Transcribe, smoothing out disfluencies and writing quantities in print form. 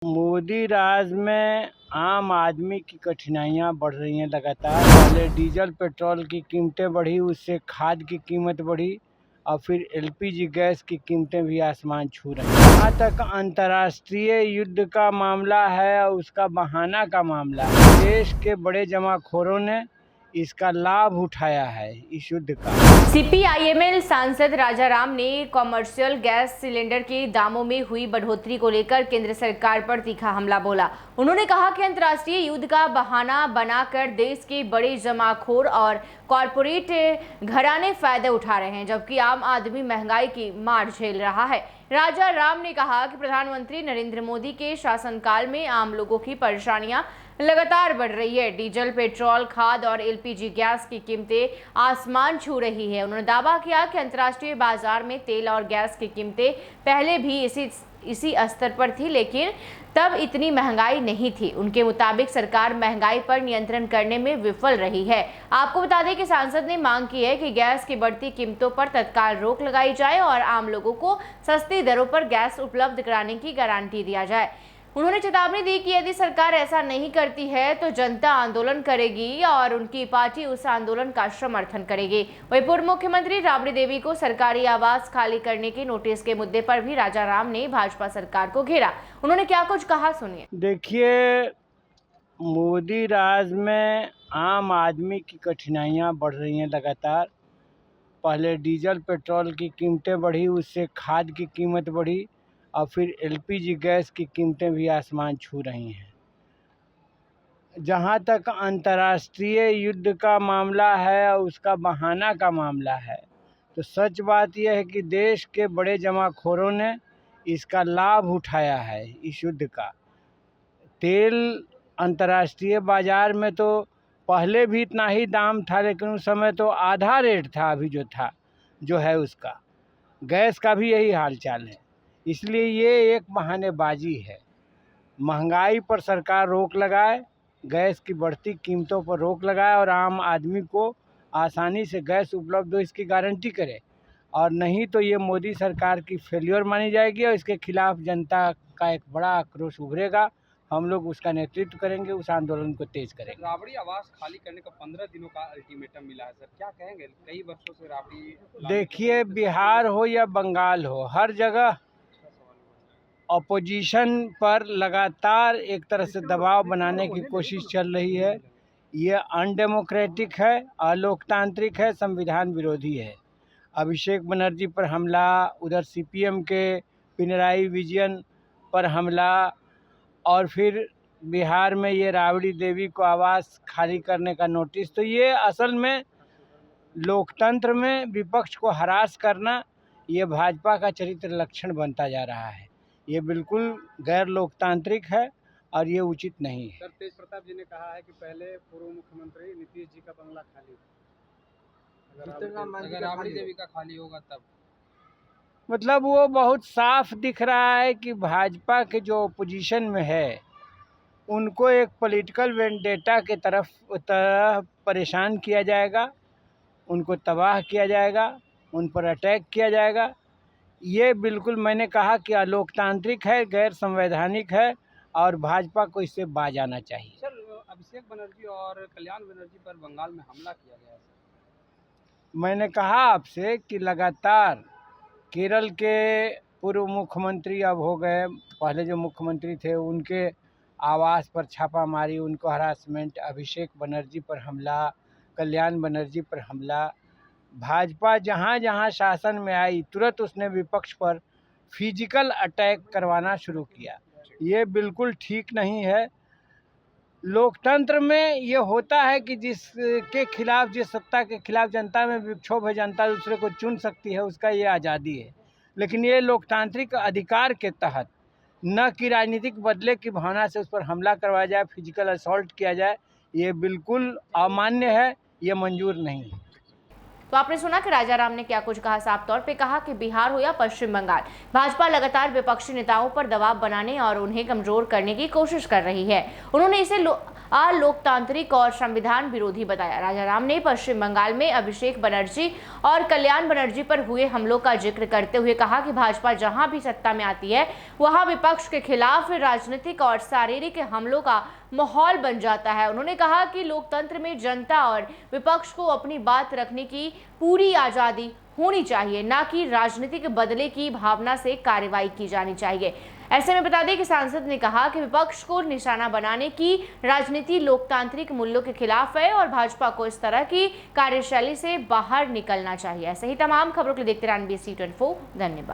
मोदी राज में आम आदमी की कठिनाइयां बढ़ रही हैं लगातार। पहले डीजल पेट्रोल की कीमतें बढ़ी, उससे खाद की कीमत बढ़ी और फिर एलपीजी गैस की कीमतें भी आसमान छू रही हैं। जहाँ तक अंतर्राष्ट्रीय युद्ध का मामला है और उसका बहाना का मामला है, देश के बड़े जमाखोरों ने इसका लाभ उठाया है इस युद्ध का। सीपीआईएमएल सांसद राजा राम ने कॉमर्शियल गैस सिलेंडर के दामों में हुई बढ़ोतरी को लेकर केंद्र सरकार पर तीखा हमला बोला। उन्होंने कहा कि अंतर्राष्ट्रीय युद्ध का बहाना बनाकर देश के बड़े जमाखोर और कॉरपोरेट घराने फायदे उठा रहे हैं, जबकि आम आदमी महंगाई की मार झेल रहा है। राजा राम ने कहा कि प्रधानमंत्री नरेंद्र मोदी के शासनकाल में आम लोगों की परेशानियां लगातार बढ़ रही है। डीजल, पेट्रोल, खाद और एलपीजी गैस की कीमतें आसमान छू रही है। उन्होंने दावा किया कि अंतर्राष्ट्रीय बाजार में तेल और गैस की कीमतें पहले भी इसी स्तर पर थी, लेकिन तब इतनी महंगाई नहीं थी। उनके मुताबिक सरकार महंगाई पर नियंत्रण करने में विफल रही है। आपको बता दें कि सांसद ने मांग की है कि गैस की बढ़ती कीमतों पर तत्काल रोक लगाई जाए और आम लोगों को सस्ती दरों पर गैस उपलब्ध कराने की गारंटी दिया जाए। उन्होंने चेतावनी दी कि यदि सरकार ऐसा नहीं करती है तो जनता आंदोलन करेगी और उनकी पार्टी उस आंदोलन का समर्थन करेगी। वहीं पूर्व मुख्यमंत्री राबड़ी देवी को सरकारी आवास खाली करने के नोटिस के मुद्दे पर भी राजा राम ने भाजपा सरकार को घेरा। उन्होंने क्या कुछ कहा, सुनिए। देखिए, मोदी राज में आम आदमी की कठिनाइयां बढ़ रही हैं लगातार। पहले डीजल पेट्रोल की कीमतें बढ़ी, उससे खाद की कीमत बढ़ी और फिर एलपीजी गैस की कीमतें भी आसमान छू रही हैं। जहाँ तक अंतर्राष्ट्रीय युद्ध का मामला है और उसका बहाना का मामला है, तो सच बात यह है कि देश के बड़े जमाखोरों ने इसका लाभ उठाया है इस युद्ध का। तेल अंतर्राष्ट्रीय बाजार में तो पहले भी इतना ही दाम था, लेकिन उस समय तो आधा रेट था अभी जो है उसका। गैस का भी यही हाल चाल है। इसलिए ये एक बहानेबाजी है। महंगाई पर सरकार रोक लगाए, गैस की बढ़ती कीमतों पर रोक लगाए और आम आदमी को आसानी से गैस उपलब्ध हो इसकी गारंटी करे, और नहीं तो ये मोदी सरकार की फेल्योर मानी जाएगी और इसके खिलाफ जनता का एक बड़ा आक्रोश उभरेगा। हम लोग उसका नेतृत्व करेंगे, उस आंदोलन को तेज करेंगे। राबड़ी आवास खाली करने का 15 दिनों का अल्टीमेटम मिला है सर, क्या कहेंगे? कई वर्षों से राबड़ी। देखिए, बिहार हो या बंगाल हो, हर जगह अपोजिशन पर लगातार एक तरह से दबाव बनाने की कोशिश चल रही है। ये अनडेमोक्रेटिक है, अलोकतांत्रिक है, संविधान विरोधी है। अभिषेक बनर्जी पर हमला, उधर सीपीएम के पिनराई विजयन पर हमला, और फिर बिहार में ये राबड़ी देवी को आवास खाली करने का नोटिस। तो ये असल में लोकतंत्र में विपक्ष को हरास करना, ये भाजपा का चरित्र लक्षण बनता जा रहा है। ये बिल्कुल गैर लोकतांत्रिक है और ये उचित नहीं है। सर, तेज प्रताप जी ने कहा है कि पहले पूर्व मुख्यमंत्री नीतीश जी का बंगला खाली, अगर राबड़ी देवी का खाली होगा तब। मतलब वो बहुत साफ दिख रहा है कि भाजपा के जो ओपोजिशन में है उनको एक पॉलिटिकल वेंडेटा के तरफ परेशान किया जाएगा, उनको तबाह किया जाएगा, उन पर अटैक किया जाएगा। ये बिल्कुल मैंने कहा कि अलोकतांत्रिक है, गैर संवैधानिक है और भाजपा को इससे बाज आना चाहिए। सर, अभिषेक बनर्जी और कल्याण बनर्जी पर बंगाल में हमला किया गया है सर। मैंने कहा आपसे कि लगातार केरल के पूर्व मुख्यमंत्री अब हो गए, पहले जो मुख्यमंत्री थे उनके आवास पर छापामारी, उनको हरासमेंट, अभिषेक बनर्जी पर हमला, कल्याण बनर्जी पर हमला। भाजपा जहाँ जहाँ शासन में आई तुरंत उसने विपक्ष पर फिजिकल अटैक करवाना शुरू किया। ये बिल्कुल ठीक नहीं है। लोकतंत्र में ये होता है कि जिसके खिलाफ, जिस सत्ता के खिलाफ जनता में विक्षोभ है, जनता दूसरे को चुन सकती है, उसका ये आज़ादी है। लेकिन ये लोकतांत्रिक अधिकार के तहत, न कि राजनीतिक बदले की भावना से उस पर हमला करवाया जाए, फिजिकल असॉल्ट किया जाए, ये बिल्कुल अमान्य है, ये मंजूर नहीं है। तो आपने सुना कि राजा राम ने क्या कुछ कहा। साफ तौर पे कहा कि बिहार हो या पश्चिम बंगाल, भाजपा लगातार विपक्षी नेताओं पर दबाव बनाने और उन्हें कमजोर करने की कोशिश कर रही है। उन्होंने इसे अलोकतांत्रिक और संविधान विरोधी बताया। राजाराम ने पश्चिम बंगाल में अभिषेक बनर्जी और कल्याण बनर्जी पर हुए हमलों का जिक्र करते हुए कहा कि भाजपा जहां भी सत्ता में आती है वहां विपक्ष के खिलाफ राजनीतिक और शारीरिक हमलों का माहौल बन जाता है। उन्होंने कहा कि लोकतंत्र में जनता और विपक्ष को अपनी बात रखने की पूरी आजादी होनी चाहिए, ना कि राजनीतिक बदले की भावना से कार्रवाई की जानी चाहिए। ऐसे में बता दें कि सांसद ने कहा कि विपक्ष को निशाना बनाने की राजनीति लोकतांत्रिक मूल्यों के खिलाफ है और भाजपा को इस तरह की कार्यशैली से बाहर निकलना चाहिए। ऐसे ही तमाम खबरों के लिए देखते रहिए NBC 24। धन्यवाद।